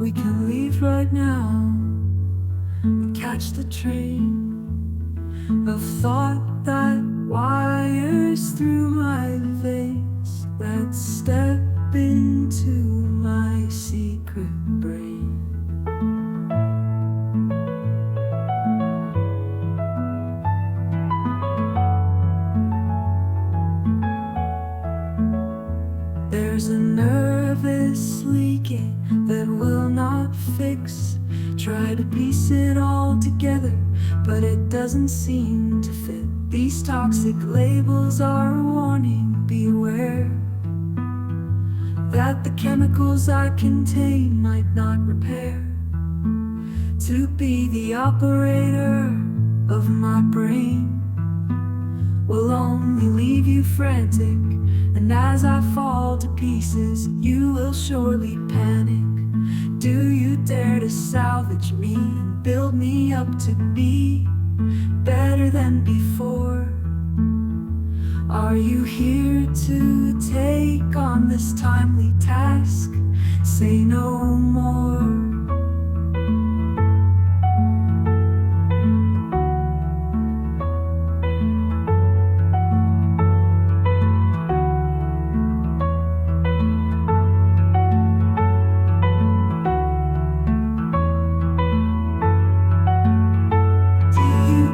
We can leave right now and catch the train of thought that wires through my veins. Let's step into my secret brain. There's a nervous leaking that will not fix. Try to piece it all together, but it doesn't seem to fit. These toxic labels are a warning, beware that the chemicals I contain might not repair. To be the operator of my brain will only leave you frantic, and as I fall to pieces, you will surely panic. Do you dare to salvage me and build me up to be better than before? Are you here to take on this timely task? Say no more.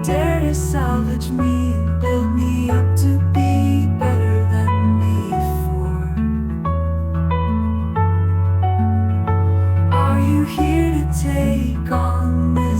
Dare to salvage me and build me up to be better than before? Are you here to take on this